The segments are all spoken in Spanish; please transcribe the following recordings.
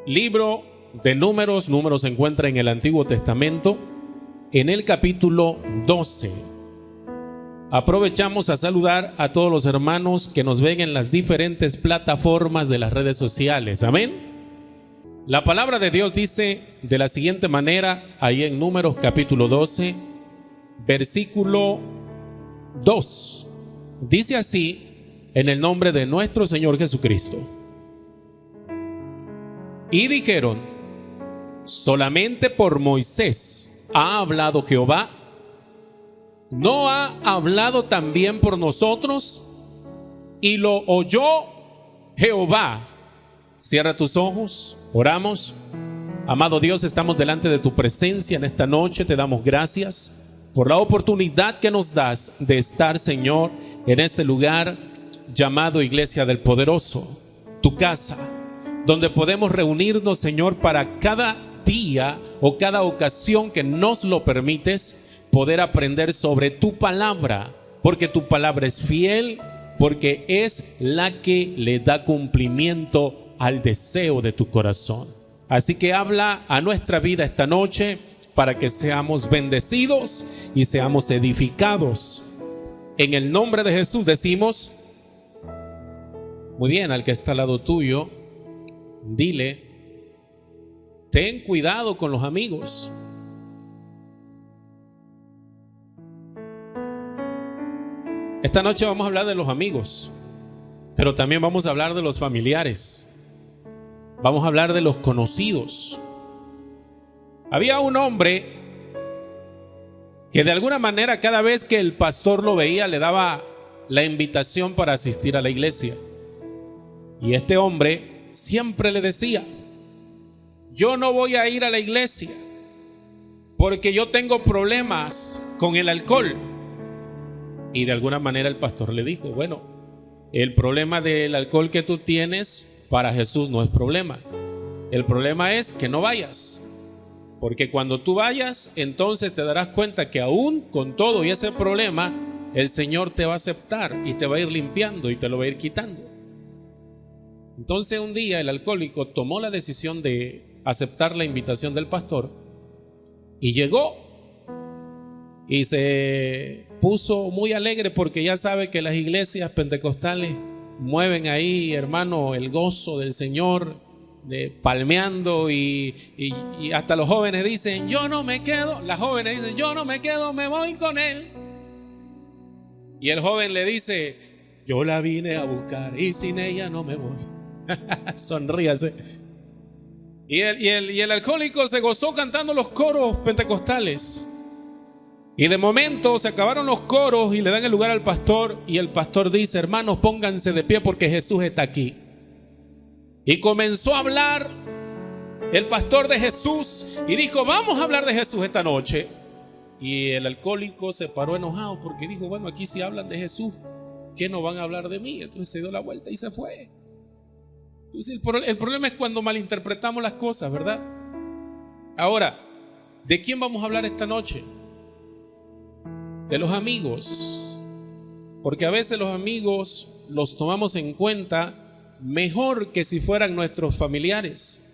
Libro de Números. Números se encuentra en el Antiguo Testamento, en el capítulo 12. Aprovechamos a saludar a todos los hermanos que nos ven en las diferentes plataformas de las redes sociales. Amén. La palabra de Dios dice de la siguiente manera, ahí en Números capítulo 12, versículo 2. Dice así, en el nombre de nuestro Señor Jesucristo. Y dijeron: solamente por Moisés ha hablado Jehová, ¿no ha hablado también por nosotros? Y lo oyó Jehová. Cierra tus ojos, oramos. Amado Dios, estamos delante de tu presencia en esta noche. Te damos gracias por la oportunidad que nos das de estar, Señor, en este lugar llamado Iglesia del Poderoso, tu casa, donde podemos reunirnos, Señor, para cada día o cada ocasión que nos lo permites, poder aprender sobre tu palabra, porque tu palabra es fiel, porque es la que le da cumplimiento al deseo de tu corazón. Así que habla a nuestra vida esta noche para que seamos bendecidos y seamos edificados. En el nombre de Jesús decimos. Muy bien, al que está al lado tuyo, dile: ten cuidado con los amigos. Esta noche vamos a hablar de los amigos, pero también vamos a hablar de los familiares. Vamos a hablar de los conocidos. Había un hombre que de alguna manera cada vez que el pastor lo veía le daba la invitación para asistir a la iglesia. Y este hombre siempre le decía: yo no voy a ir a la iglesia porque yo tengo problemas con el alcohol. Y de alguna manera el pastor le dijo: bueno, el problema del alcohol que tú tienes para Jesús no es problema. El problema es que no vayas, porque cuando tú vayas, entonces te darás cuenta que aún con todo y ese problema, el Señor te va a aceptar y te va a ir limpiando y te lo va a ir quitando. Entonces un día el alcohólico tomó la decisión de aceptar la invitación del pastor y llegó y se puso muy alegre, porque ya sabe que las iglesias pentecostales mueven ahí, hermano, el gozo del Señor, palmeando y hasta los jóvenes dicen: yo no me quedo. Las jóvenes dicen: yo no me quedo, me voy con él. Y el joven le dice: yo la vine a buscar y sin ella no me voy. Sonríase. Y el alcohólico se gozó cantando los coros pentecostales. Y de momento se acabaron los coros y le dan el lugar al pastor. Y el pastor dice: hermanos, pónganse de pie porque Jesús está aquí. Y comenzó a hablar el pastor de Jesús y dijo: vamos a hablar de Jesús esta noche. Y el alcohólico se paró enojado porque dijo: bueno, aquí si hablan de Jesús, ¿qué no van a hablar de mí? Entonces se dio la vuelta y se fue. Entonces el problema es cuando malinterpretamos las cosas, ¿verdad? Ahora, ¿de quién vamos a hablar esta noche? De los amigos. Porque a veces los amigos los tomamos en cuenta mejor que si fueran nuestros familiares.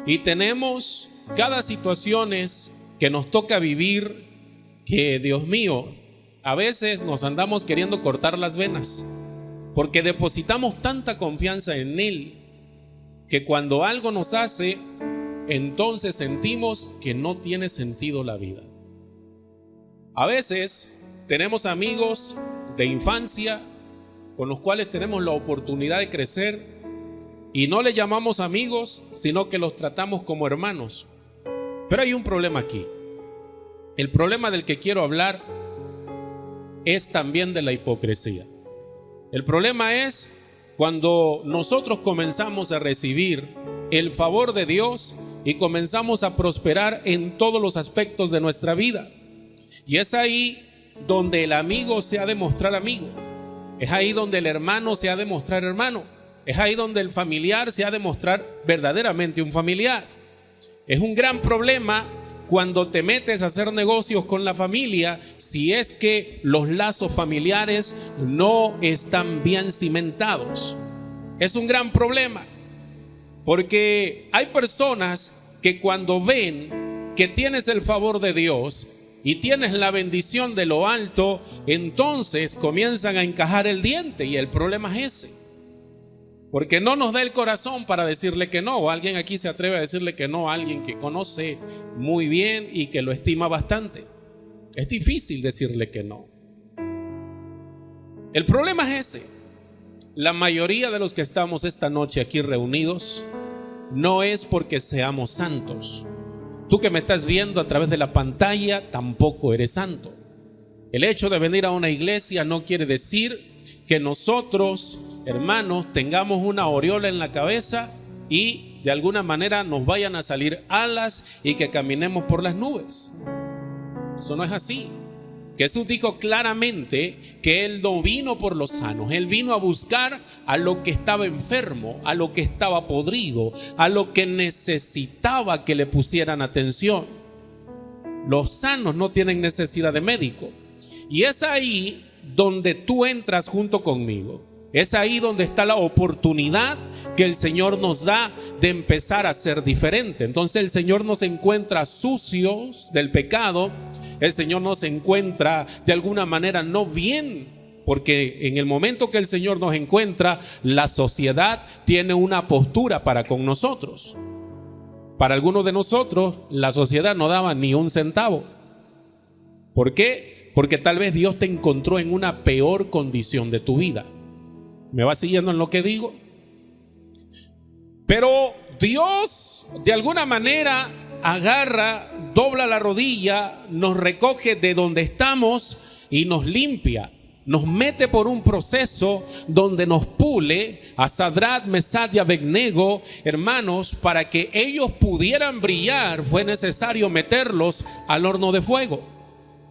Y tenemos cada situaciones que nos toca vivir que, Dios mío, a veces nos andamos queriendo cortar las venas, porque depositamos tanta confianza en Él que cuando algo nos hace, entonces sentimos que no tiene sentido la vida. A veces tenemos amigos de infancia con los cuales tenemos la oportunidad de crecer y no le llamamos amigos, sino que los tratamos como hermanos. Pero hay un problema aquí. El problema del que quiero hablar es también de la hipocresía. El problema es cuando nosotros comenzamos a recibir el favor de Dios y comenzamos a prosperar en todos los aspectos de nuestra vida. Y es ahí donde el amigo se ha de mostrar amigo. Es ahí donde el hermano se ha de mostrar hermano. Es ahí donde el familiar se ha de mostrar verdaderamente un familiar. Es un gran problema cuando te metes a hacer negocios con la familia, si es que los lazos familiares no están bien cimentados. Es un gran problema. Porque hay personas que cuando ven que tienes el favor de Dios y tienes la bendición de lo alto, entonces comienzan a encajar el diente, y el problema es ese. Porque no nos da el corazón para decirle que no. O alguien aquí se atreve a decirle que no a alguien que conoce muy bien y que lo estima bastante. Es difícil decirle que no. El problema es ese. La mayoría de los que estamos esta noche aquí reunidos no es porque seamos santos. Tú que me estás viendo a través de la pantalla tampoco eres santo. El hecho de venir a una iglesia no quiere decir que nosotros, hermanos, tengamos una aureola en la cabeza y de alguna manera nos vayan a salir alas y que caminemos por las nubes. Eso no es así. Jesús dijo claramente que Él no vino por los sanos. Él vino a buscar a lo que estaba enfermo, a lo que estaba podrido, a lo que necesitaba que le pusieran atención. Los sanos no tienen necesidad de médico. Y es ahí donde tú entras junto conmigo. Es ahí donde está la oportunidad que el Señor nos da de empezar a ser diferente. Entonces el Señor nos encuentra sucios del pecado. El Señor nos encuentra de alguna manera no bien, porque en el momento que el Señor nos encuentra, la sociedad tiene una postura para con nosotros. Para algunos de nosotros, la sociedad no daba ni un centavo. ¿Por qué? Porque tal vez Dios te encontró en una peor condición de tu vida. ¿Me va siguiendo en lo que digo? Pero Dios de alguna manera agarra, dobla la rodilla, nos recoge de donde estamos y nos limpia. Nos mete por un proceso donde nos pule a Sadrach, Mesach y Abednego, hermanos, para que ellos pudieran brillar. Fue necesario meterlos al horno de fuego,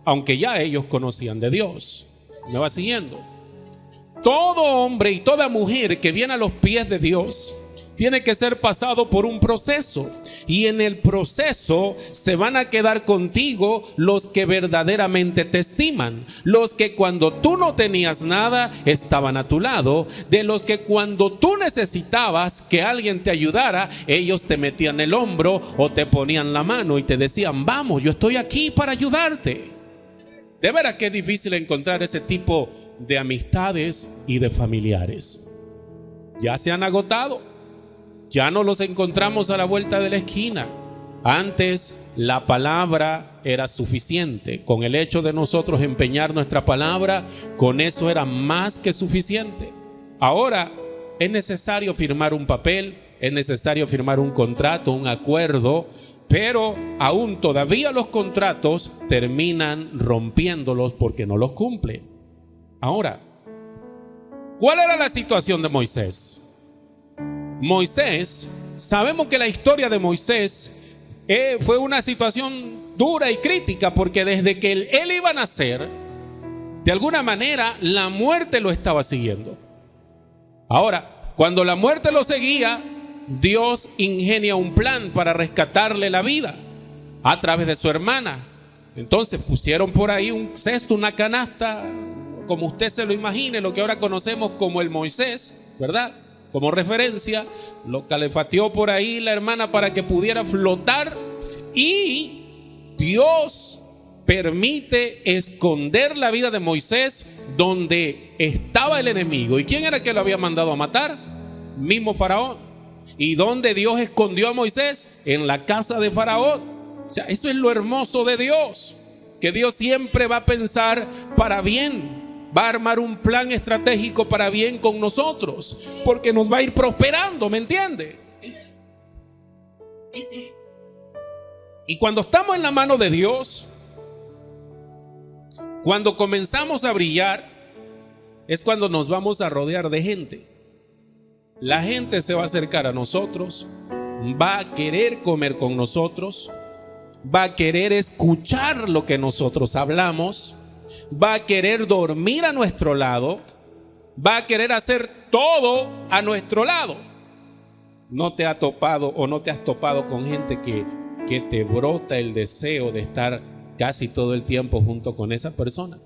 aunque ya ellos conocían de Dios. ¿Me va siguiendo? Todo hombre y toda mujer que viene a los pies de Dios tiene que ser pasado por un proceso, y en el proceso se van a quedar contigo los que verdaderamente te estiman, los que cuando tú no tenías nada estaban a tu lado, de los que cuando tú necesitabas que alguien te ayudara, ellos te metían el hombro o te ponían la mano y te decían: vamos, yo estoy aquí para ayudarte. De veras que es difícil encontrar ese tipo de amistades y de familiares. Ya se han agotado. Ya no los encontramos a la vuelta de la esquina. Antes la palabra era suficiente. Con el hecho de nosotros empeñar nuestra palabra, con eso era más que suficiente. Ahora es necesario firmar un papel, es necesario firmar un contrato, un acuerdo, pero aún todavía los contratos terminan rompiéndolos porque no los cumplen. Ahora, ¿cuál era la situación de Moisés? Moisés, sabemos que la historia de Moisés fue una situación dura y crítica, porque desde que él iba a nacer, de alguna manera la muerte lo estaba siguiendo. Ahora, cuando la muerte lo seguía, Dios ingenia un plan para rescatarle la vida a través de su hermana. Entonces pusieron por ahí un cesto, una canasta, como usted se lo imagine, lo que ahora conocemos como el Moisés, ¿verdad? Como referencia, lo calefateó por ahí la hermana para que pudiera flotar, y Dios permite esconder la vida de Moisés donde estaba el enemigo. ¿Y quién era que lo había mandado a matar? Mismo Faraón. ¿Y dónde Dios escondió a Moisés? En la casa de Faraón. O sea, eso es lo hermoso de Dios, que Dios siempre va a pensar para bien. Va a armar un plan estratégico para bien con nosotros, porque nos va a ir prosperando, ¿me entiende? Y cuando estamos en la mano de Dios, cuando comenzamos a brillar, es cuando nos vamos a rodear de gente. La gente se va a acercar a nosotros, va a querer comer con nosotros, va a querer escuchar lo que nosotros hablamos, va a querer dormir a nuestro lado, va a querer hacer todo a nuestro lado. ¿No te ha topado o no te has topado con gente que te brota el deseo de estar casi todo el tiempo junto con esa persona?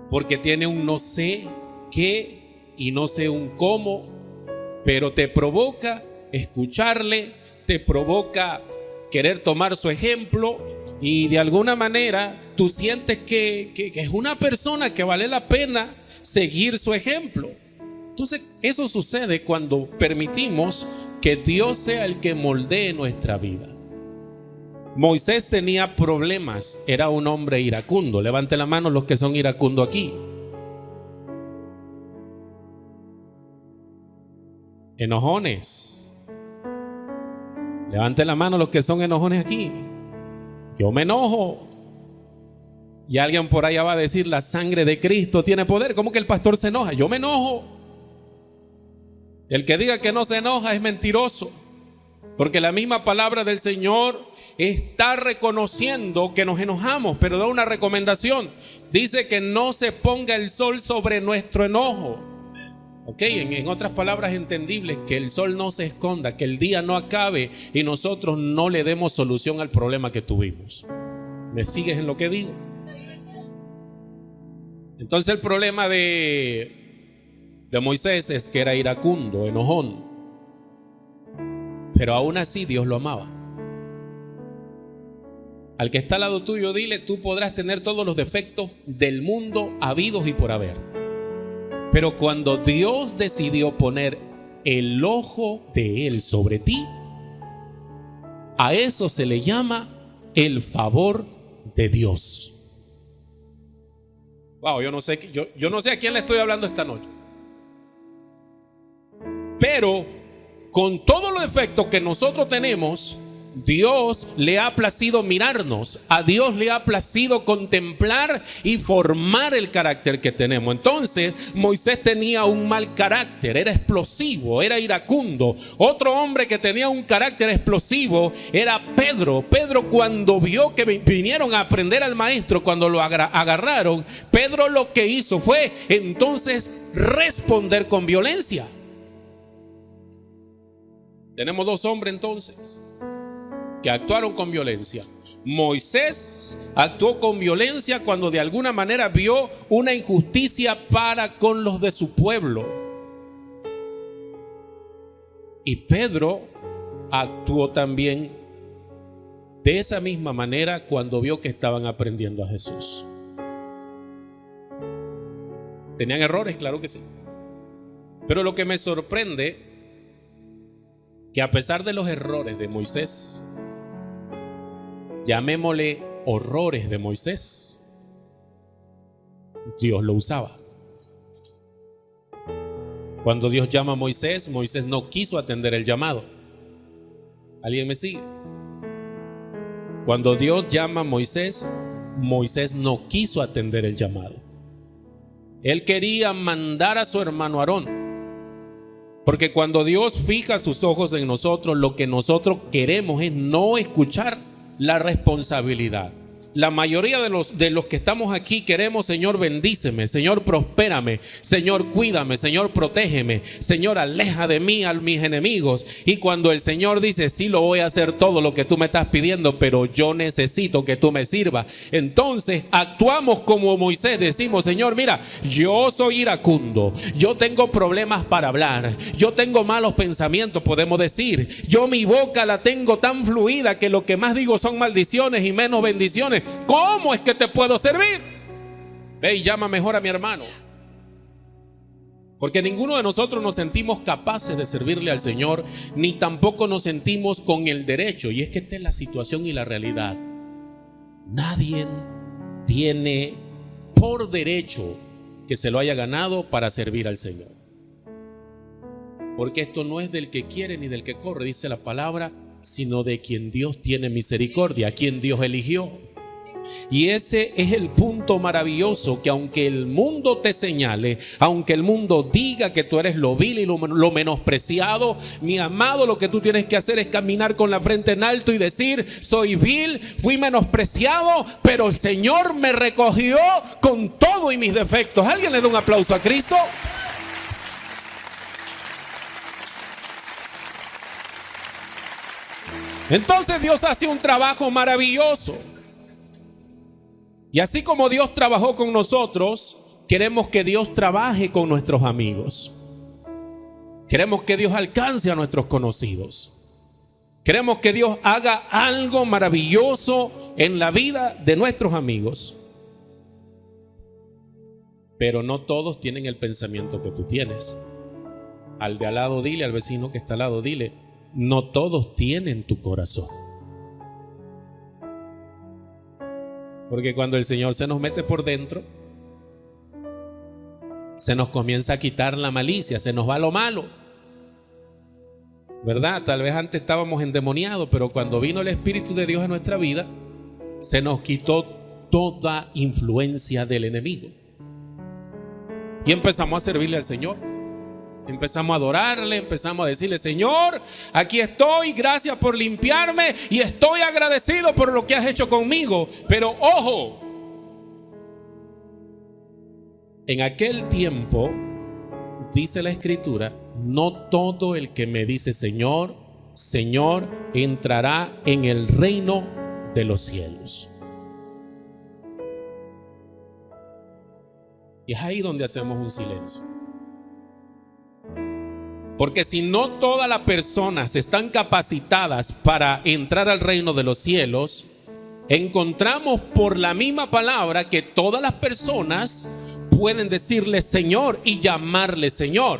Porque tiene un no sé qué y no sé un cómo, pero te provoca escucharle, te provoca querer tomar su ejemplo y de alguna manera tú sientes que es una persona que vale la pena seguir su ejemplo. Entonces eso sucede cuando permitimos que Dios sea el que moldee nuestra vida. Moisés tenía problemas, era un hombre iracundo. Levante la mano los que son iracundos aquí. Enojones. Levante la mano los que son enojones aquí. Yo me enojo. Y alguien por allá va a decir: la sangre de Cristo tiene poder. ¿Cómo que el pastor se enoja? Yo me enojo. El que diga que no se enoja es mentiroso, porque la misma palabra del Señor está reconociendo que nos enojamos, pero da una recomendación. Dice que no se ponga el sol sobre nuestro enojo. Ok, en otras palabras entendibles, que el sol no se esconda, que el día no acabe y nosotros no le demos solución al problema que tuvimos. ¿Me sigues en lo que digo? Entonces el problema de Moisés es que era iracundo, enojón, pero aún así Dios lo amaba. Al que está al lado tuyo, dile: tú podrás tener todos los defectos del mundo habidos y por haber, pero cuando Dios decidió poner el ojo de Él sobre ti, a eso se le llama el favor de Dios. Wow, yo no sé a quién le estoy hablando esta noche. Pero con todos los defectos que nosotros tenemos, Dios le ha placido mirarnos. A Dios le ha placido contemplar y formar el carácter que tenemos. Entonces Moisés tenía un mal carácter, era explosivo, era iracundo. Otro hombre que tenía un carácter explosivo era Pedro. Pedro, cuando vio que vinieron a aprender al maestro, cuando lo agarraron, Pedro lo que hizo fue entonces responder con violencia. Tenemos dos hombres entonces que actuaron con violencia. Moisés actuó con violencia cuando de alguna manera vio una injusticia para con los de su pueblo. Y Pedro actuó también de esa misma manera cuando vio que estaban aprendiendo a Jesús. ¿Tenían errores? Claro que sí. Pero lo que me sorprende, que a pesar de los errores de Moisés, llamémosle horrores de Moisés, Dios lo usaba. Cuando Dios llama a Moisés, Moisés no quiso atender el llamado. ¿Alguien me sigue? Cuando Dios llama a Moisés, Moisés no quiso atender el llamado. Él quería mandar a su hermano Aarón. Porque cuando Dios fija sus ojos en nosotros, lo que nosotros queremos es no escuchar la responsabilidad. La mayoría de los que estamos aquí queremos: Señor, bendíceme, Señor, prospérame, Señor, cuídame, Señor, protégeme, Señor, aleja de mí a mis enemigos. Y cuando el Señor dice: sí, lo voy a hacer todo lo que tú me estás pidiendo, pero yo necesito que tú me sirvas, entonces actuamos como Moisés. Decimos: Señor, mira, yo soy iracundo, yo tengo problemas para hablar, yo tengo malos pensamientos, podemos decir, yo mi boca la tengo tan fluida que lo que más digo son maldiciones y menos bendiciones. ¿Cómo es que te puedo servir? Ve y llama mejor a mi hermano. Porque ninguno de nosotros nos sentimos capaces de servirle al Señor, ni tampoco nos sentimos con el derecho. Y es que esta es la situación y la realidad. Nadie tiene por derecho que se lo haya ganado para servir al Señor. Porque esto no es del que quiere ni del que corre, dice la palabra, sino de quien Dios tiene misericordia, a quien Dios eligió. Y ese es el punto maravilloso, que aunque el mundo te señale, aunque el mundo diga que tú eres lo vil y lo menospreciado, mi amado, lo que tú tienes que hacer es caminar con la frente en alto y decir: soy vil, fui menospreciado, pero el Señor me recogió con todo y mis defectos. ¿Alguien le da un aplauso a Cristo? Entonces Dios hace un trabajo maravilloso. Y así como Dios trabajó con nosotros, queremos que Dios trabaje con nuestros amigos. Queremos que Dios alcance a nuestros conocidos. Queremos que Dios haga algo maravilloso en la vida de nuestros amigos. Pero no todos tienen el pensamiento que tú tienes. Al de al lado dile, al vecino que está al lado dile, no todos tienen tu corazón. Porque cuando el Señor se nos mete por dentro, se nos comienza a quitar la malicia, se nos va lo malo, ¿verdad? Tal vez antes estábamos endemoniados, pero cuando vino el Espíritu de Dios a nuestra vida, se nos quitó toda influencia del enemigo. Y empezamos a servirle al Señor. Empezamos a adorarle, empezamos a decirle, Señor, aquí estoy, gracias por limpiarme y estoy agradecido por lo que has hecho conmigo. Pero ojo, en aquel tiempo, dice la Escritura, no todo el que me dice Señor, Señor, entrará en el reino de los cielos. Y es ahí donde hacemos un silencio. Porque si no todas las personas están capacitadas para entrar al reino de los cielos, encontramos por la misma palabra que todas las personas pueden decirle Señor y llamarle Señor.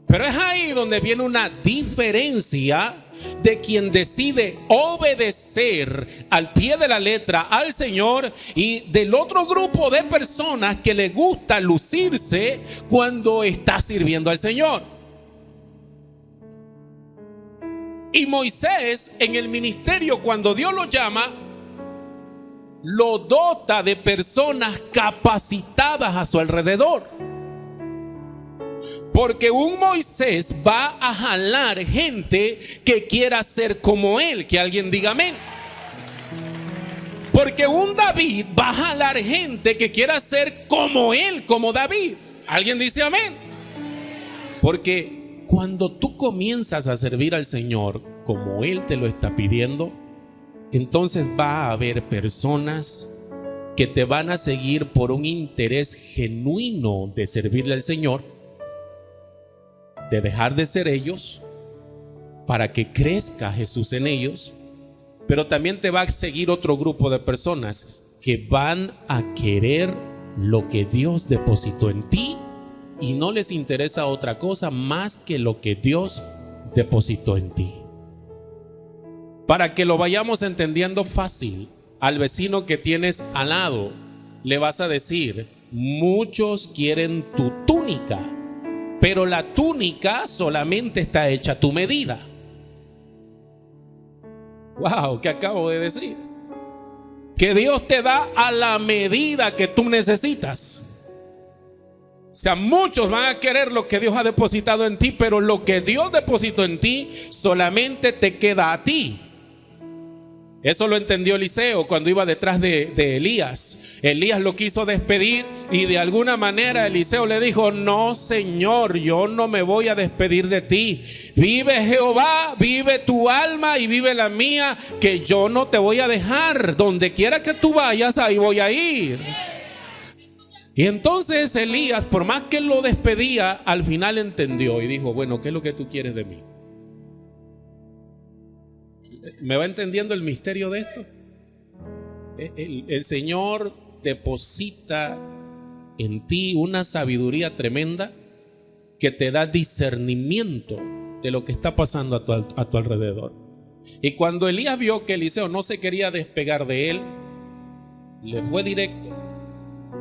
Pero es ahí donde viene una diferencia de quien decide obedecer al pie de la letra al Señor y del otro grupo de personas que le gusta lucirse cuando está sirviendo al Señor. Y Moisés en el ministerio, cuando Dios lo llama, lo dota de personas capacitadas a su alrededor. Porque un Moisés va a jalar gente que quiera ser como él. Que alguien diga amén. Porque un David va a jalar gente que quiera ser como él, como David. ¿Alguien dice amén? Porque cuando tú comienzas a servir al Señor como Él te lo está pidiendo, entonces va a haber personas que te van a seguir por un interés genuino de servirle al Señor, de dejar de ser ellos para que crezca Jesús en ellos. Pero también te va a seguir otro grupo de personas que van a querer lo que Dios depositó en ti y no les interesa otra cosa más que lo que Dios depositó en ti. Para que lo vayamos entendiendo fácil, al vecino que tienes al lado le vas a decir, muchos quieren tu túnica, pero la túnica solamente está hecha a tu medida. Wow, ¿qué acabo de decir? Que Dios te da a la medida que tú necesitas. O sea, muchos van a querer lo que Dios ha depositado en ti, pero lo que Dios depositó en ti solamente te queda a ti. Eso lo entendió Eliseo cuando iba detrás de Elías. Elías lo quiso despedir y de alguna manera Eliseo le dijo, no Señor, yo no me voy a despedir de ti. Vive Jehová, vive tu alma y vive la mía, que yo no te voy a dejar. Donde quiera que tú vayas, ahí voy a ir. Y entonces Elías, por más que lo despedía, al final entendió y dijo, bueno, ¿qué es lo que tú quieres de mí? ¿Me va entendiendo el misterio de esto? El Señor deposita en ti una sabiduría tremenda que te da discernimiento de lo que está pasando a tu alrededor. Y cuando Elías vio que Eliseo no se quería despegar de él, le fue directo,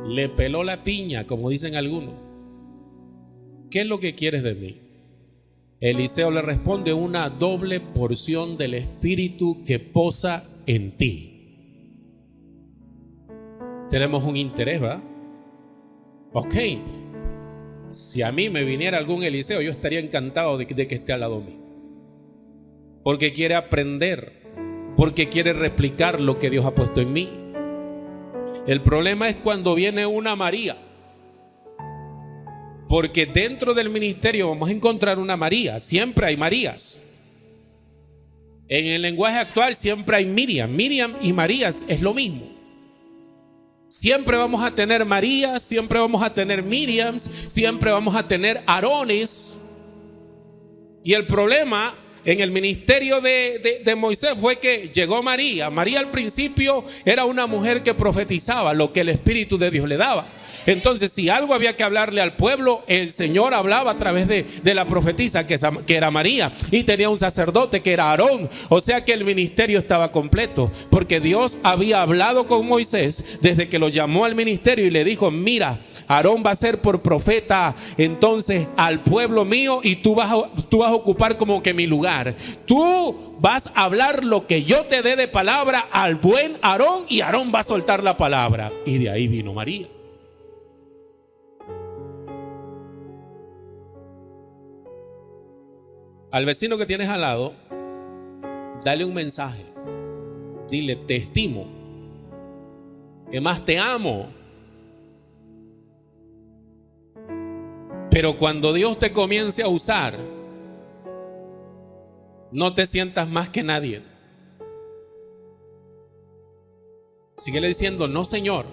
le peló la piña, como dicen algunos. ¿Qué es lo que quieres de mí? Eliseo le responde, una doble porción del Espíritu que posa en ti. Tenemos un interés, ¿verdad? Ok, si a mí me viniera algún Eliseo, yo estaría encantado de que esté al lado mío. Porque quiere aprender, porque quiere replicar lo que Dios ha puesto en mí. El problema es cuando viene una María. Porque dentro del ministerio vamos a encontrar una María. Siempre hay Marías. En el lenguaje actual siempre hay Miriam. Miriam y Marías es lo mismo. Siempre vamos a tener Marías, siempre vamos a tener Miriams, siempre vamos a tener Aarones. Y el problema en el ministerio de Moisés fue que llegó María. María al principio era una mujer que profetizaba lo que el Espíritu de Dios le daba. Entonces, si algo había que hablarle al pueblo, el Señor hablaba a través de la profetisa que era María, y tenía un sacerdote que era Aarón. O sea que el ministerio estaba completo, porque Dios había hablado con Moisés desde que lo llamó al ministerio y le dijo: mira, Aarón va a ser por profeta entonces al pueblo mío, y tú vas a ocupar como que mi lugar. Tú vas a hablar lo que yo te dé de palabra al buen Aarón, y Aarón va a soltar la palabra. Y de ahí vino María. Al vecino que tienes al lado, dale un mensaje. Dile: te estimo. Es más, te amo. Pero cuando Dios te comience a usar, no te sientas más que nadie. Síguele diciendo: no, Señor.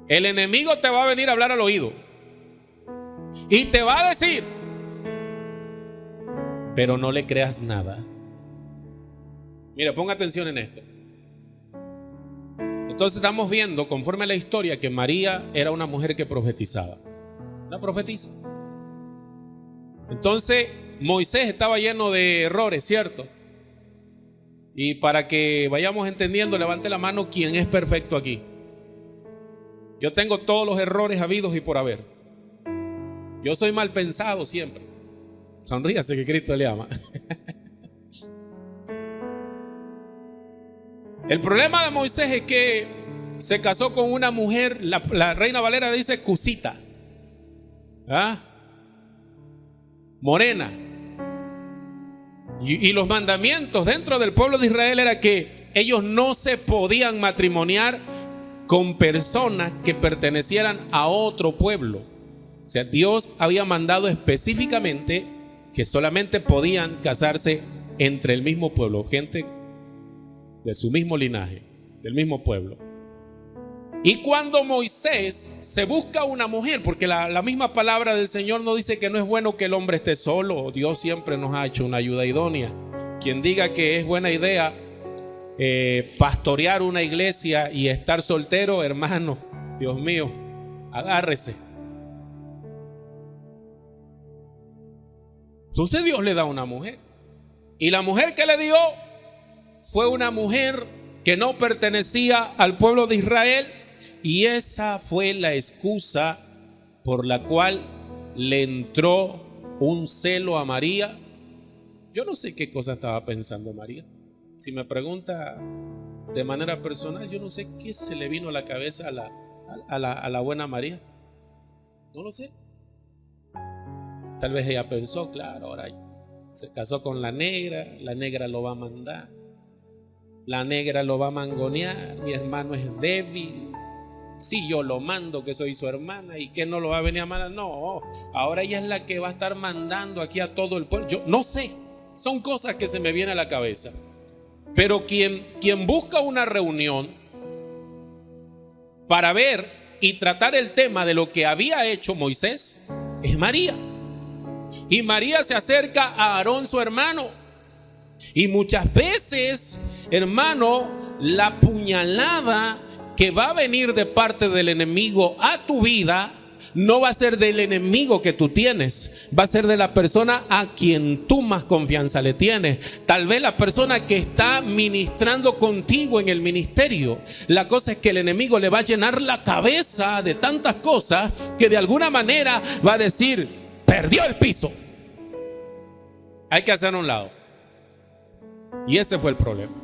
El enemigo te va a venir a hablar al oído y te va a decir, pero no le creas nada. Mira, ponga atención en esto. Entonces estamos viendo, conforme a la historia, que María era una mujer que profetizaba. Una profetisa. Entonces Moisés estaba lleno de errores, ¿cierto? Y para que vayamos entendiendo, levante la mano quien es perfecto aquí. Yo tengo todos los errores habidos y por haber. Yo soy mal pensado siempre. Sonríase que Cristo le ama. El problema de Moisés es que se casó con una mujer, la Reina Valera dice cusita, morena. Y los mandamientos dentro del pueblo de Israel era que ellos no se podían matrimoniar con personas que pertenecieran a otro pueblo. O sea, Dios había mandado específicamente que solamente podían casarse entre el mismo pueblo, gente de su mismo linaje, del mismo pueblo. Y cuando Moisés se busca una mujer, porque la misma palabra del Señor nos dice que no es bueno que el hombre esté solo. Dios siempre nos ha hecho una ayuda idónea. Quien diga que es buena idea pastorear una iglesia y estar soltero, hermano, Dios mío, agárrese. Entonces Dios le da una mujer, y la mujer que le dio fue una mujer que no pertenecía al pueblo de Israel, y esa fue la excusa por la cual le entró un celo a María. Yo no sé qué cosa estaba pensando María. Si me pregunta de manera personal, yo no sé qué se le vino a la cabeza a la buena María. No lo sé. Tal vez ella pensó, claro, ahora se casó con la negra lo va a mandar, la negra lo va a mangonear, mi hermano es débil. Si yo lo mando, que soy su hermana, y que no lo va a venir a mandar. No, ahora ella es la que va a estar mandando aquí a todo el pueblo. Yo no sé, son cosas que se me vienen a la cabeza. Pero quien busca una reunión para ver y tratar el tema de lo que había hecho Moisés es María. Y María se acerca a Aarón, su hermano. Y muchas veces, hermano, la puñalada que va a venir de parte del enemigo a tu vida no va a ser del enemigo que tú tienes, va a ser de la persona a quien tú más confianza le tienes. Tal vez la persona que está ministrando contigo en el ministerio. La cosa es que el enemigo le va a llenar la cabeza de tantas cosas que de alguna manera va a decir: perdió el piso, hay que hacer a un lado. Y ese fue el problema.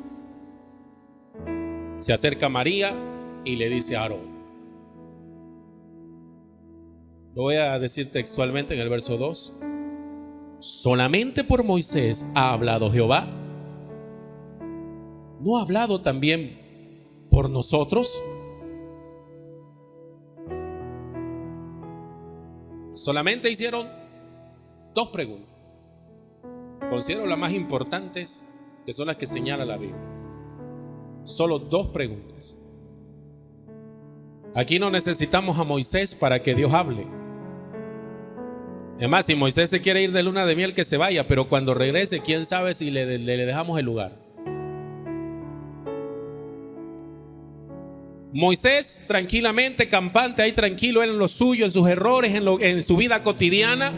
Se acerca María y le dice a Aarón. Lo voy a decir textualmente en el verso 2. Solamente por Moisés ha hablado Jehová. ¿No ha hablado también por nosotros? Solamente hicieron dos preguntas. Considero las más importantes, que son las que señala la Biblia. Solo dos preguntas. Aquí no necesitamos a Moisés para que Dios hable. Además, si Moisés se quiere ir de luna de miel, que se vaya, pero cuando regrese, quién sabe si le dejamos el lugar. Moisés tranquilamente, campante, ahí tranquilo en lo suyo, en sus errores, en su vida cotidiana.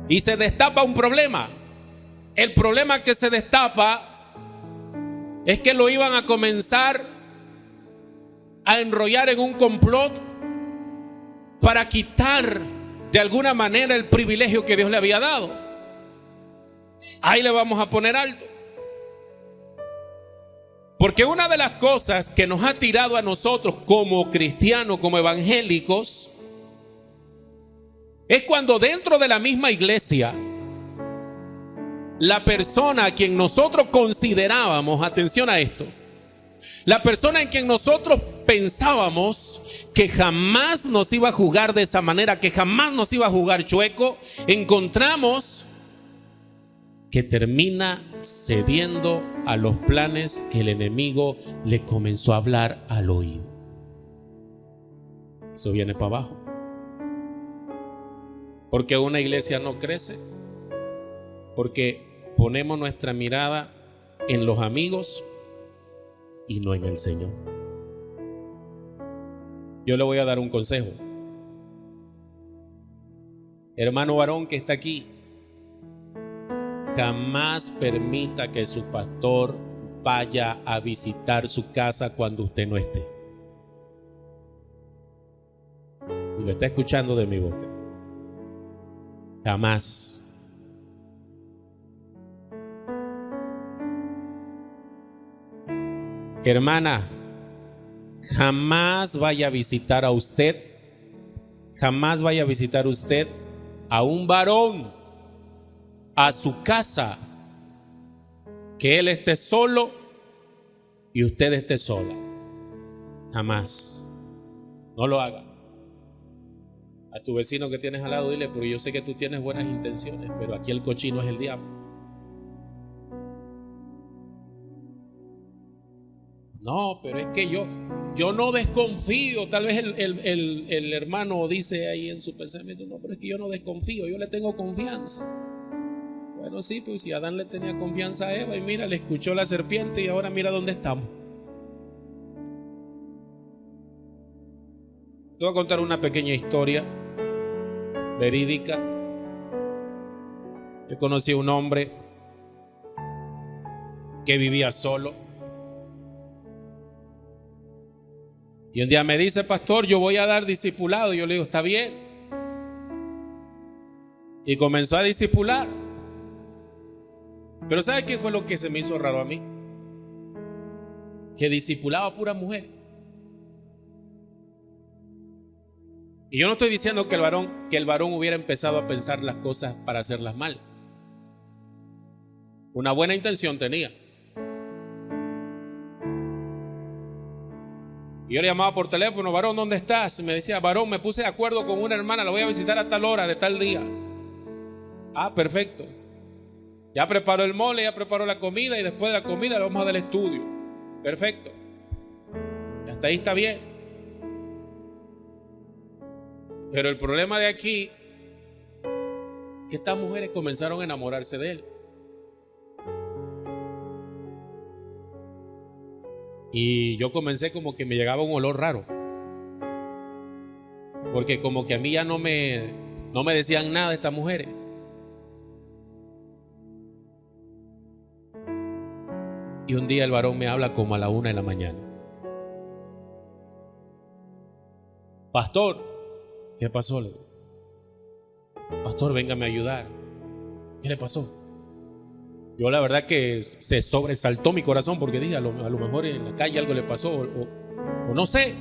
Y se destapa un problema. El problema que se destapa es que lo iban a comenzar a enrollar en un complot para quitar de alguna manera el privilegio que Dios le había dado. Ahí le vamos a poner alto. Porque una de las cosas que nos ha tirado a nosotros como cristianos, como evangélicos, es cuando dentro de la misma iglesia, la persona a quien nosotros considerábamos, atención a esto, la persona en quien nosotros pensábamos que jamás nos iba a jugar de esa manera, que jamás nos iba a jugar chueco, encontramos que termina cediendo a los planes que el enemigo le comenzó a hablar al oído. Eso viene para abajo. Porque una iglesia no crece, porque ponemos nuestra mirada en los amigos y no en el Señor. Yo le voy a dar un consejo. Hermano varón que está aquí, jamás permita que su pastor vaya a visitar su casa cuando usted no esté. Y lo está escuchando de mi boca. Jamás. Hermana, jamás vaya a visitar a usted, jamás vaya a visitar usted a un varón a su casa, que él esté solo y usted esté sola. Jamás. No lo haga. A tu vecino que tienes al lado, dile, porque yo sé que tú tienes buenas intenciones, pero aquí el cochino es el diablo. No, pero es que yo no desconfío. Tal vez el hermano dice ahí en su pensamiento, no, pero es que yo no desconfío, yo le tengo confianza. Bueno, sí, pues si Adán le tenía confianza a Eva y mira, le escuchó la serpiente y ahora mira dónde estamos. Te voy a contar una pequeña historia verídica. Yo conocí a un hombre que vivía solo. Y un día me dice, pastor, yo voy a dar discipulado. Yo le digo, está bien. Y comenzó a discipular. Pero ¿sabe qué fue lo que se me hizo raro a mí? Que discipulaba a pura mujer. Y yo no estoy diciendo que el varón hubiera empezado a pensar las cosas para hacerlas mal. Una buena intención tenía. Y yo le llamaba por teléfono, varón, ¿dónde estás? Y me decía, varón, me puse de acuerdo con una hermana, la voy a visitar a tal hora, de tal día. Ah, perfecto. Ya preparó el mole, ya preparó la comida y después de la comida le vamos a dar el estudio. Perfecto. Y hasta ahí está bien. Pero el problema de aquí es que estas mujeres comenzaron a enamorarse de él. Y yo comencé como que me llegaba un olor raro. Porque como que a mí ya no me decían nada estas mujeres. Y un día el varón me habla como a la 1 de la mañana. Pastor, ¿qué pasó? Pastor, véngame a ayudar. ¿Qué le pasó? Yo la verdad que se sobresaltó mi corazón porque dije, a lo mejor en la calle algo le pasó o no sé.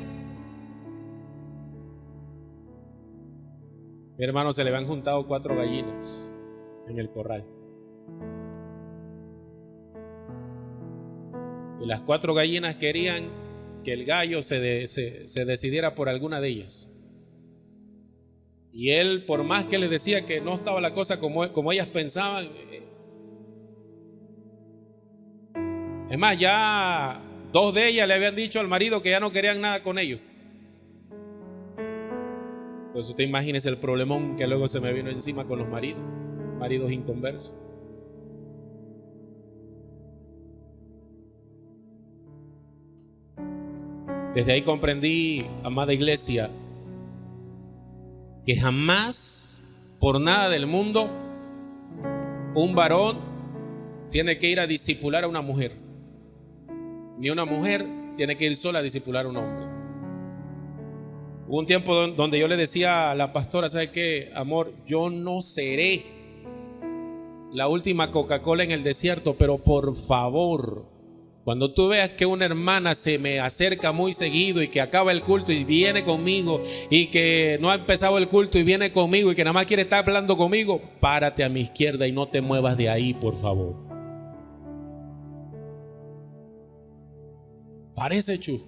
Mi hermano, se le habían juntado 4 gallinas en el corral. Y las 4 gallinas querían que el gallo se decidiera por alguna de ellas. Y él, por más que les decía que no estaba la cosa como ellas pensaban, es más, ya 2 de ellas le habían dicho al marido que ya no querían nada con ellos. Pues usted imagínese el problemón que luego se me vino encima con los maridos inconversos. Desde ahí comprendí, amada iglesia, que jamás, por nada del mundo, un varón tiene que ir a discipular a una mujer, ni una mujer tiene que ir sola a discipular a un hombre. Hubo un tiempo donde yo le decía a la pastora: ¿sabe qué, amor? Yo no seré la última Coca-Cola en el desierto, pero por favor, cuando tú veas que una hermana se me acerca muy seguido y que acaba el culto y viene conmigo, y que no ha empezado el culto y viene conmigo y que nada más quiere estar hablando conmigo, párate a mi izquierda y no te muevas de ahí, por favor. Parece chu.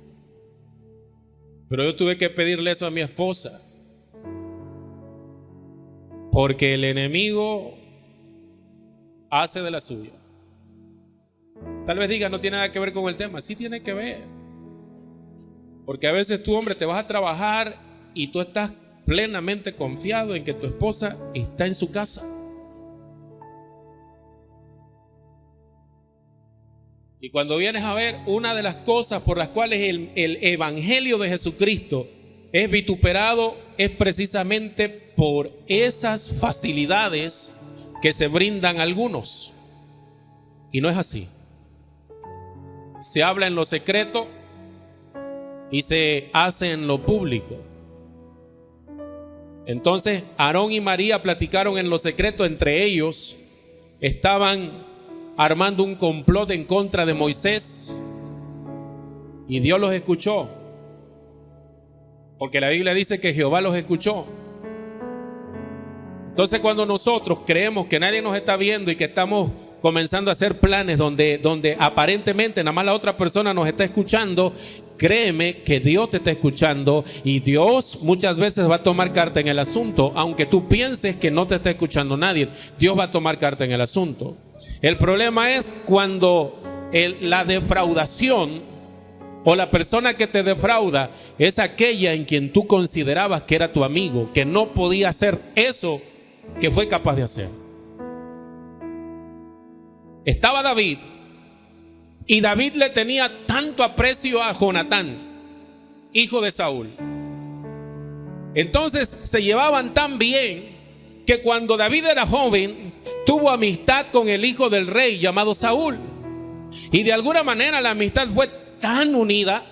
Pero yo tuve que pedirle eso a mi esposa, porque el enemigo hace de la suya. Tal vez diga, no tiene nada que ver con el tema. Sí tiene que ver, porque a veces tú, hombre, te vas a trabajar y tú estás plenamente confiado en que tu esposa está en su casa, y cuando vienes a ver, una de las cosas por las cuales el evangelio de Jesucristo es vituperado es precisamente por esas facilidades que se brindan a algunos. Y no es así. Se habla en lo secreto y se hace en lo público. Entonces Aarón y María platicaron en lo secreto entre ellos. Estaban armando un complot en contra de Moisés, y Dios los escuchó, porque la Biblia dice que Jehová los escuchó. Entonces, cuando nosotros creemos que nadie nos está viendo y que estamos comenzando a hacer planes donde aparentemente nada más la otra persona nos está escuchando, créeme que Dios te está escuchando, y Dios muchas veces va a tomar carta en el asunto. Aunque tú pienses que no te está escuchando nadie, Dios va a tomar carta en el asunto. El problema es cuando la defraudación o la persona que te defrauda es aquella en quien tú considerabas que era tu amigo, que no podía hacer eso que fue capaz de hacer. Estaba David, y David le tenía tanto aprecio a Jonatán, hijo de Saúl. Entonces se llevaban tan bien que cuando David era joven tuvo amistad con el hijo del rey llamado Saúl, y de alguna manera la amistad fue tan unida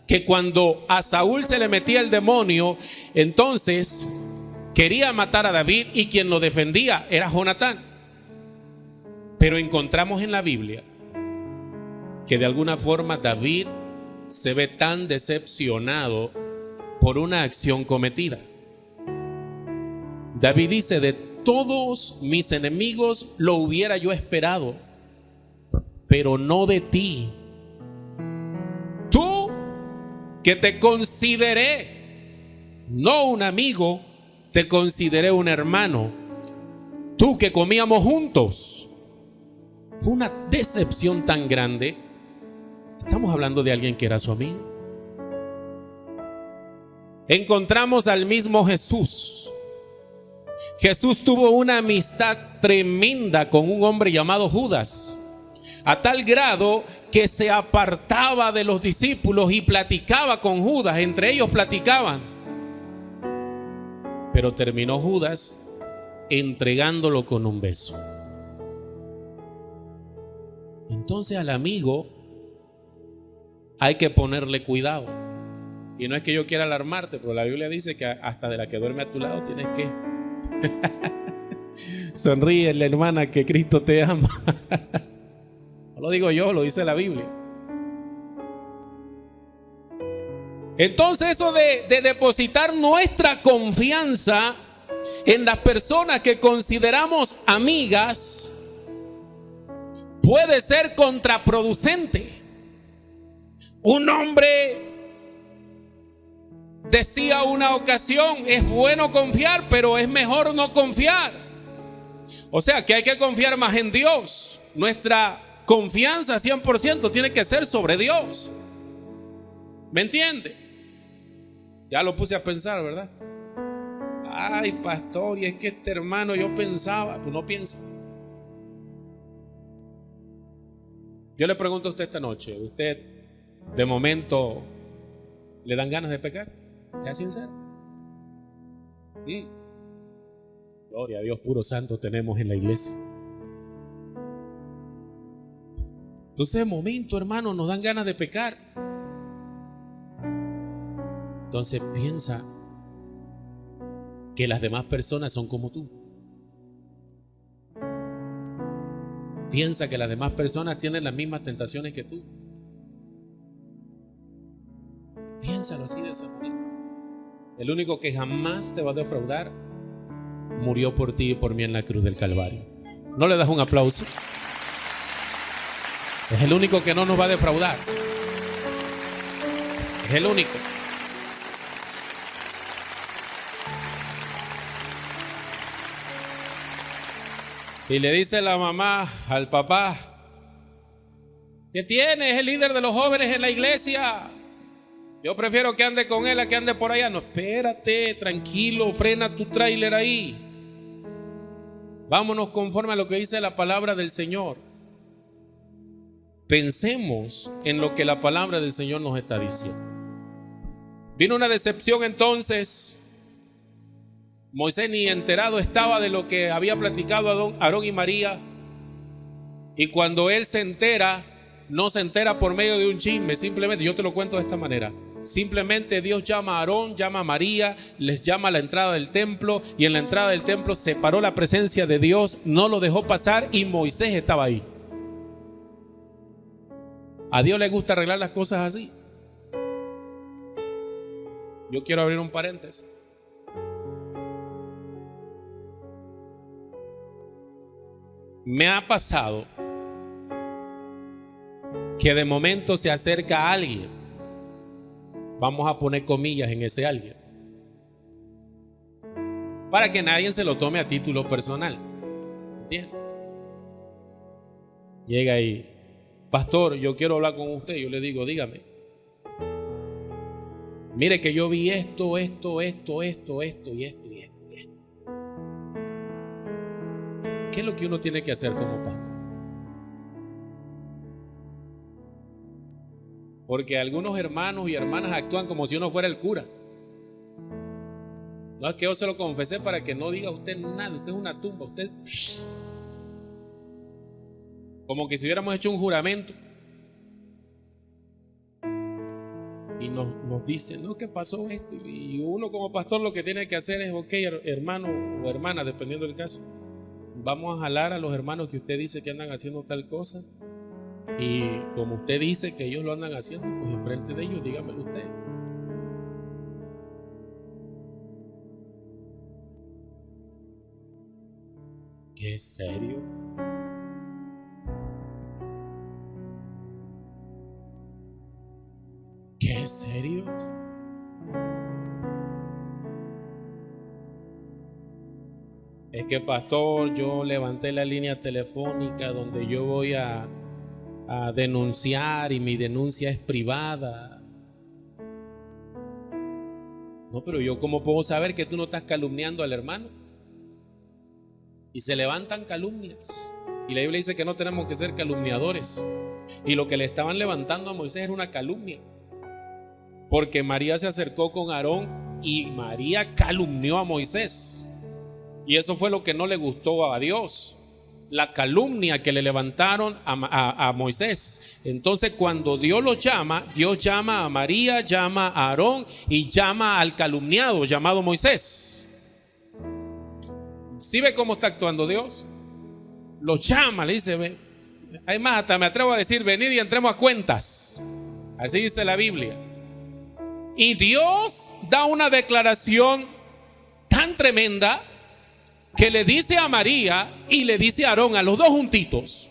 que cuando a Saúl se le metía el demonio, entonces quería matar a David, y quien lo defendía era Jonatán. Pero encontramos en la Biblia que de alguna forma David se ve tan decepcionado por una acción cometida. David dice: de todos mis enemigos lo hubiera yo esperado, pero no de ti. Tú, que te consideré no un amigo, te consideré un hermano. Tú, que comíamos juntos. Fue una decepción tan grande. Estamos hablando de alguien que era su amigo. Encontramos al mismo Jesús. Jesús tuvo una amistad tremenda con un hombre llamado Judas, a tal grado que se apartaba de los discípulos y platicaba con Judas. Entre ellos platicaban, pero terminó Judas entregándolo con un beso. Entonces al amigo hay que ponerle cuidado. Y no es que yo quiera alarmarte, pero la Biblia dice que hasta de la que duerme a tu lado tienes que sonríe, la hermana, que Cristo te ama. No lo digo yo, lo dice la Biblia. Entonces eso de depositar nuestra confianza en las personas que consideramos amigas puede ser contraproducente. Un hombre decía una ocasión: es bueno confiar, pero es mejor no confiar. O sea que hay que confiar más en Dios. Nuestra confianza 100% tiene que ser sobre Dios. ¿Me entiende? Ya lo puse a pensar, ¿verdad? Ay, pastor, y es que este hermano yo pensaba, pues no piensa. Yo le pregunto a usted esta noche, ¿usted de momento le dan ganas de pecar? ¿Sea sincero? Gloria a Dios, puro santo tenemos en la iglesia. Entonces de momento, hermano, nos dan ganas de pecar. Entonces piensa que las demás personas son como tú. Piensa que las demás personas tienen las mismas tentaciones que tú. Piénsalo así de esa manera. El único que jamás te va a defraudar murió por ti y por mí en la cruz del Calvario. ¿No le das un aplauso? Es el único que no nos va a defraudar. Es el único. Y le dice la mamá al papá: ¿qué tiene? Es el líder de los jóvenes en la iglesia. Yo prefiero que ande con él a que ande por allá. No, espérate, tranquilo, frena tu tráiler ahí. Vámonos conforme a lo que dice la palabra del Señor. Pensemos en lo que la palabra del Señor nos está diciendo. Vino una decepción entonces. Moisés ni enterado estaba de lo que había platicado Aarón y María. Y cuando él se entera, no se entera por medio de un chisme. Simplemente, yo te lo cuento de esta manera. Simplemente Dios llama a Aarón, llama a María, les llama a la entrada del templo. Y en la entrada del templo se paró la presencia de Dios, no lo dejó pasar y Moisés estaba ahí. A Dios le gusta arreglar las cosas así. Yo quiero abrir un paréntesis. Me ha pasado que de momento se acerca a alguien. Vamos a poner comillas en ese alguien, para que nadie se lo tome a título personal. ¿Entiendes? Llega ahí: pastor, yo quiero hablar con usted. Yo le digo: dígame. Mire que yo vi esto y esto. ¿Qué es lo que uno tiene que hacer como pastor? Porque algunos hermanos y hermanas actúan como si uno fuera el cura. No, es que yo se lo confesé para que no diga usted nada. Usted es una tumba. Usted, como que si hubiéramos hecho un juramento. Y nos dicen: no, ¿qué pasó esto? Y uno como pastor lo que tiene que hacer es: ok, hermano o hermana, dependiendo del caso, vamos a jalar a los hermanos que usted dice que andan haciendo tal cosa. Y como usted dice que ellos lo andan haciendo, pues enfrente de ellos dígamelo usted. ¿Qué serio? ¿Qué serio? Es que, pastor, yo levanté la línea telefónica donde yo voy a denunciar y mi denuncia es privada. No, pero yo ¿cómo puedo saber que tú no estás calumniando al hermano? Y se levantan calumnias. Y la Biblia dice que no tenemos que ser calumniadores. Y lo que le estaban levantando a Moisés era una calumnia. Porque María se acercó con Aarón y María calumnió a Moisés. Y eso fue lo que no le gustó a Dios. La calumnia que le levantaron a Moisés. Entonces cuando Dios llama a María, llama a Aarón y llama al calumniado llamado Moisés. ¿Sí ve cómo está actuando Dios? Lo llama, le dice: ven. Además, hasta me atrevo a decir: venid y entremos a cuentas. Así dice la Biblia. Y Dios da una declaración tan tremenda que le dice a María y le dice a Aarón, a los dos juntitos.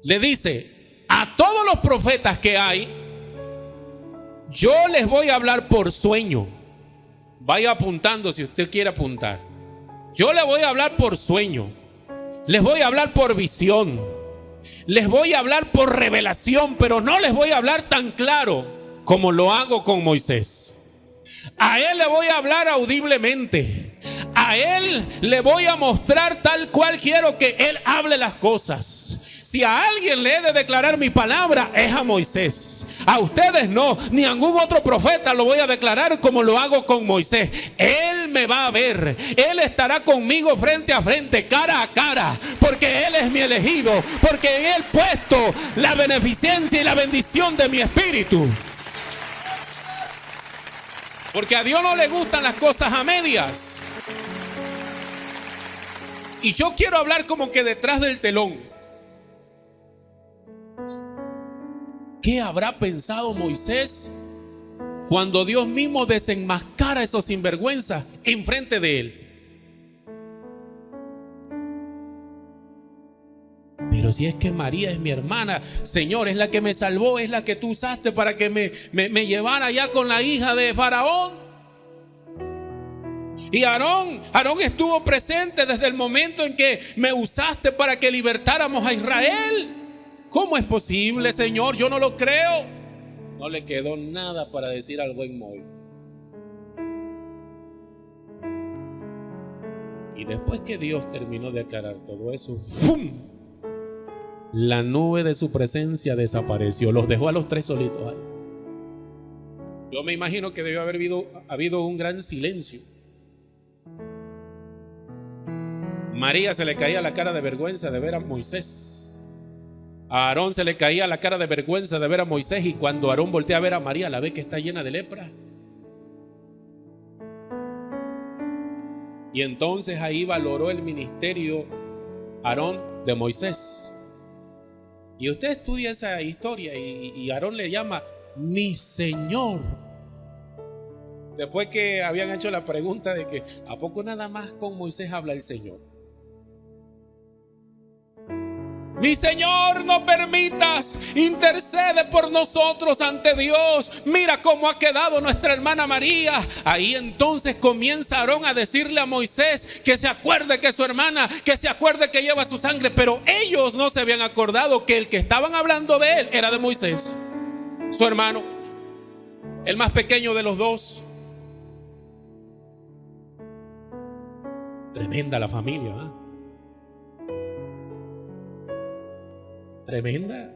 Le dice: a todos los profetas que hay, yo les voy a hablar por sueño. Vaya apuntando si usted quiere apuntar. Yo les voy a hablar por sueño. Les voy a hablar por visión. Les voy a hablar por revelación, pero no les voy a hablar tan claro como lo hago con Moisés. A Él le voy a hablar audiblemente. A Él le voy a mostrar tal cual quiero que Él hable las cosas. Si a alguien le he de declarar mi palabra, es a Moisés. A ustedes no, ni a ningún otro profeta lo voy a declarar como lo hago con Moisés. Él me va a ver, Él estará conmigo frente a frente, cara a cara, porque Él es mi elegido, porque en Él puesto la beneficencia y la bendición de mi espíritu. Porque a Dios no le gustan las cosas a medias. Y yo quiero hablar como que detrás del telón. ¿Qué habrá pensado Moisés cuando Dios mismo desenmascara a esos sinvergüenzas enfrente de él? Pero si es que María es mi hermana, Señor, es la que me salvó, es la que tú usaste para que me llevara allá con la hija de Faraón. Y Aarón estuvo presente desde el momento en que me usaste para que libertáramos a Israel. ¿Cómo es posible, Señor? Yo no lo creo. No le quedó nada para decir al buen Moisés. Y después que Dios terminó de aclarar todo eso, ¡fum!, la nube de su presencia desapareció. Los dejó a los tres solitos ahí. Yo me imagino que debió haber habido un gran silencio. María se le caía la cara de vergüenza de ver a Moisés. A Aarón se le caía la cara de vergüenza de ver a Moisés. Y cuando Aarón voltea a ver a María, la ve que está llena de lepra. Y entonces ahí valoró el ministerio Aarón de Moisés. Y usted estudia esa historia y Aarón le llama mi Señor. Después que habían hecho la pregunta de que ¿a poco nada más con Moisés habla el Señor? Mi Señor, no permitas, intercede por nosotros ante Dios. Mira cómo ha quedado nuestra hermana María. Ahí entonces comienza Aarón a decirle a Moisés que se acuerde que es su hermana, que se acuerde que lleva su sangre. Pero ellos no se habían acordado que el que estaban hablando de él era de Moisés, su hermano, el más pequeño de los dos. Tremenda la familia, ¿eh? Tremenda.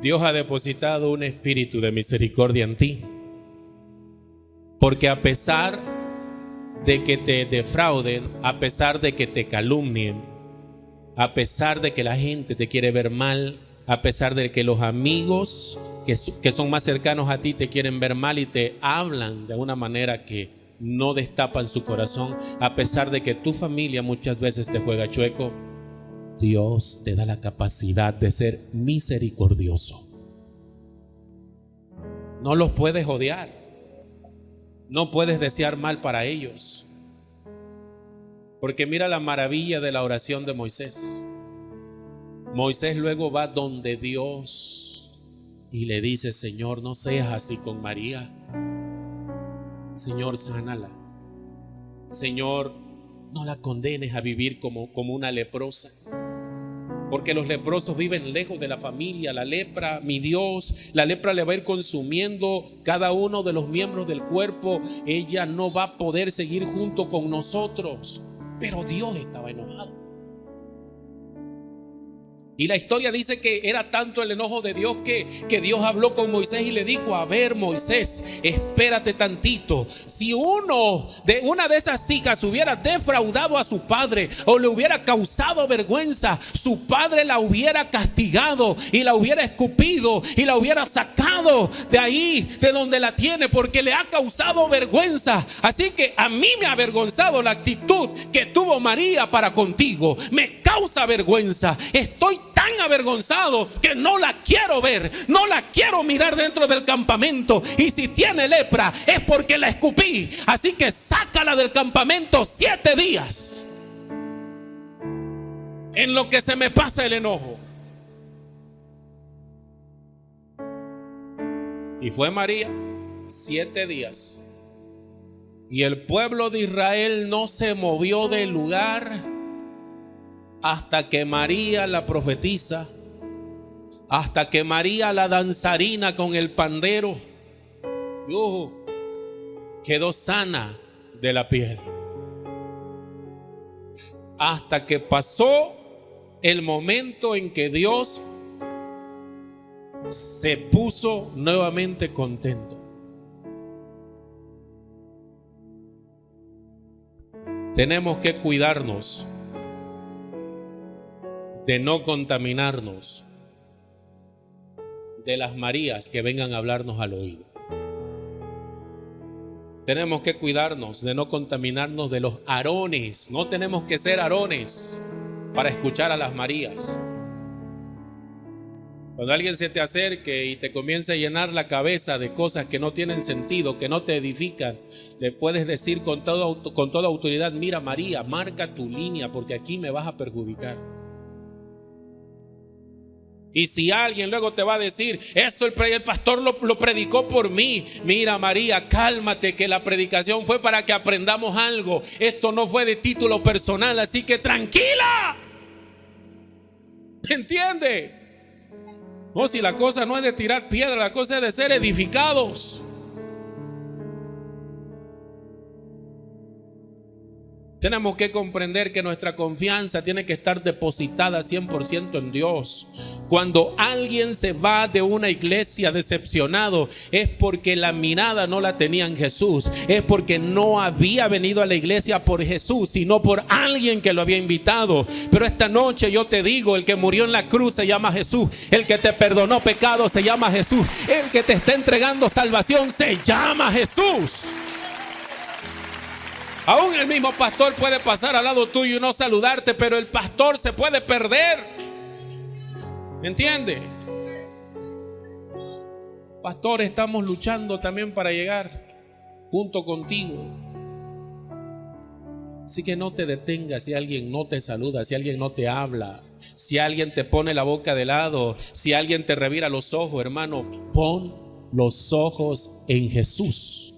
Dios ha depositado un espíritu de misericordia en ti, porque a pesar de que te defrauden, a pesar de que te calumnien, a pesar de que la gente te quiere ver mal, a pesar de que los amigos que son más cercanos a ti te quieren ver mal y te hablan de una manera que no destapan su corazón, a pesar de que tu familia muchas veces te juega chueco, Dios te da la capacidad de ser misericordioso. No los puedes odiar, no puedes desear mal para ellos, porque mira la maravilla de la oración de Moisés. Moisés luego va donde Dios y le dice: Señor, no seas así con María. Señor, sánala. Señor, no la condenes a vivir como una leprosa, porque los leprosos viven lejos de la familia. La lepra, mi Dios, la lepra le va a ir consumiendo cada uno de los miembros del cuerpo. Ella no va a poder seguir junto con nosotros. Pero Dios estaba enojado. Y la historia dice que era tanto el enojo de Dios que Dios habló con Moisés y le dijo: a ver, Moisés, espérate tantito. Si una de esas hijas hubiera defraudado a su padre o le hubiera causado vergüenza, su padre la hubiera castigado y la hubiera escupido y la hubiera sacado de ahí, de donde la tiene, porque le ha causado vergüenza. Así que a mí me ha avergonzado la actitud que tuvo María para contigo. Me causa vergüenza. Estoy tan avergonzado que no la quiero ver, no la quiero mirar dentro del campamento. Y si tiene lepra es porque la escupí. Así que sácala del campamento 7 días, en lo que se me pasa el enojo. Y fue María 7 días. Y el pueblo de Israel no se movió del lugar hasta que María la profetisa, hasta que María la danzarina con el pandero quedó sana de la piel. Hasta que pasó el momento en que Dios se puso nuevamente contento. Tenemos que cuidarnos de no contaminarnos de las Marías que vengan a hablarnos al oído. Tenemos que cuidarnos de no contaminarnos de los Aarones. No tenemos que ser Aarones para escuchar a las Marías. Cuando alguien se te acerque y te comience a llenar la cabeza de cosas que no tienen sentido, que no te edifican, le puedes decir con toda autoridad: mira, María, marca tu línea porque aquí me vas a perjudicar. Y si alguien luego te va a decir: eso el pastor lo predicó por mí, mira, María, cálmate, que la predicación fue para que aprendamos algo. Esto no fue de título personal, así que tranquila. ¿Me entiende? No, si la cosa no es de tirar piedra, la cosa es de ser edificados. Tenemos que comprender que nuestra confianza tiene que estar depositada 100% en Dios. Cuando alguien se va de una iglesia decepcionado, es porque la mirada no la tenía en Jesús. Es porque no había venido a la iglesia por Jesús, sino por alguien que lo había invitado. Pero esta noche yo te digo: el que murió en la cruz se llama Jesús. El que te perdonó pecados se llama Jesús. El que te está entregando salvación se llama Jesús. Aún el mismo pastor puede pasar al lado tuyo y no saludarte, pero el pastor se puede perder. ¿Me entiende? Pastor, estamos luchando también para llegar junto contigo. Así que no te detengas si alguien no te saluda, si alguien no te habla, si alguien te pone la boca de lado, si alguien te revira los ojos, hermano. Pon los ojos en Jesús.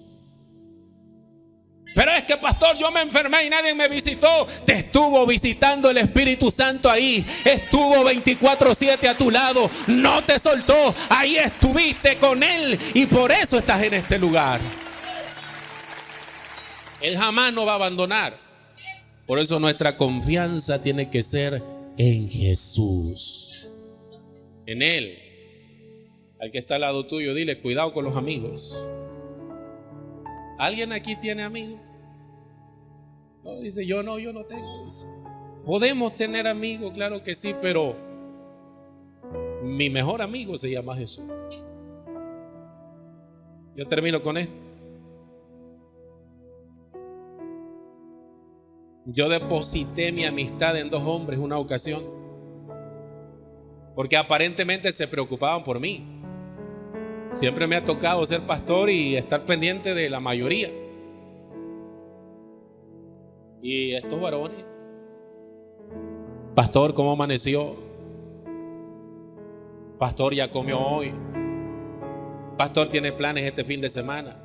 Pero es que, pastor, yo me enfermé y nadie me visitó. Te estuvo visitando el Espíritu Santo ahí. Estuvo 24/7 a tu lado. No te soltó. Ahí estuviste con Él y por eso estás en este lugar. Él jamás nos va a abandonar. Por eso nuestra confianza tiene que ser en Jesús. En Él. Al que está al lado tuyo, dile: cuidado con los amigos. ¿Alguien aquí tiene amigos? No, dice: yo no tengo. Dice: podemos tener amigos, claro que sí, pero mi mejor amigo se llama Jesús. Yo termino con esto. Yo deposité mi amistad en 2 hombres una ocasión, porque aparentemente se preocupaban por mí. Siempre me ha tocado ser pastor y estar pendiente de la mayoría. Y estos varones: pastor, ¿cómo amaneció? Pastor, ¿ya comió hoy? Pastor, ¿tiene planes este fin de semana?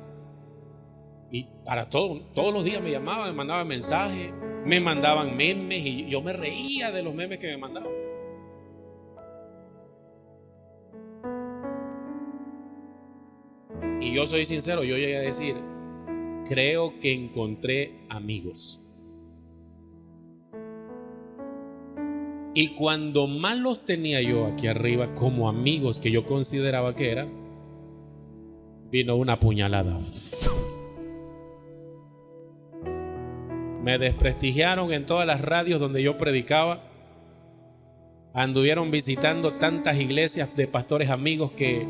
Y para todos los días me llamaban, me mandaban mensajes, me mandaban memes y yo me reía de los memes que me mandaban. Y yo soy sincero, yo llegué a decir: creo que encontré amigos. Y cuando más los tenía yo aquí arriba como amigos que yo consideraba que eran, vino una puñalada. Me desprestigiaron en todas las radios donde yo predicaba. Anduvieron visitando tantas iglesias de pastores amigos que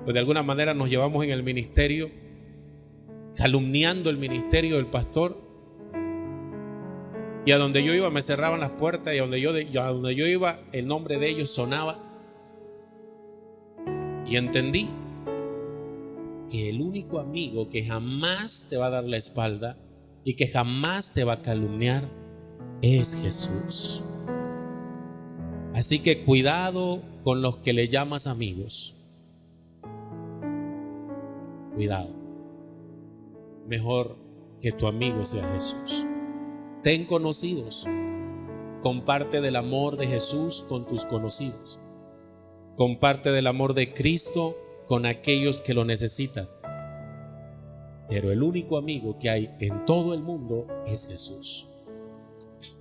pues de alguna manera nos llevamos en el ministerio, calumniando el ministerio del pastor. Y a donde yo iba me cerraban las puertas, y a donde yo iba el nombre de ellos sonaba. Y entendí que el único amigo que jamás te va a dar la espalda y que jamás te va a calumniar es Jesús. Así que cuidado con los que le llamas amigos. Cuidado. Mejor que tu amigo sea Jesús. Ten conocidos Comparte del amor de Jesús con tus conocidos. Comparte del amor de Cristo con aquellos que lo necesitan. Pero el único amigo que hay en todo el mundo es Jesús.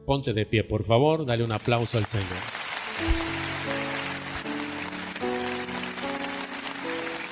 Ponte de pie, por favor, dale un aplauso al Señor.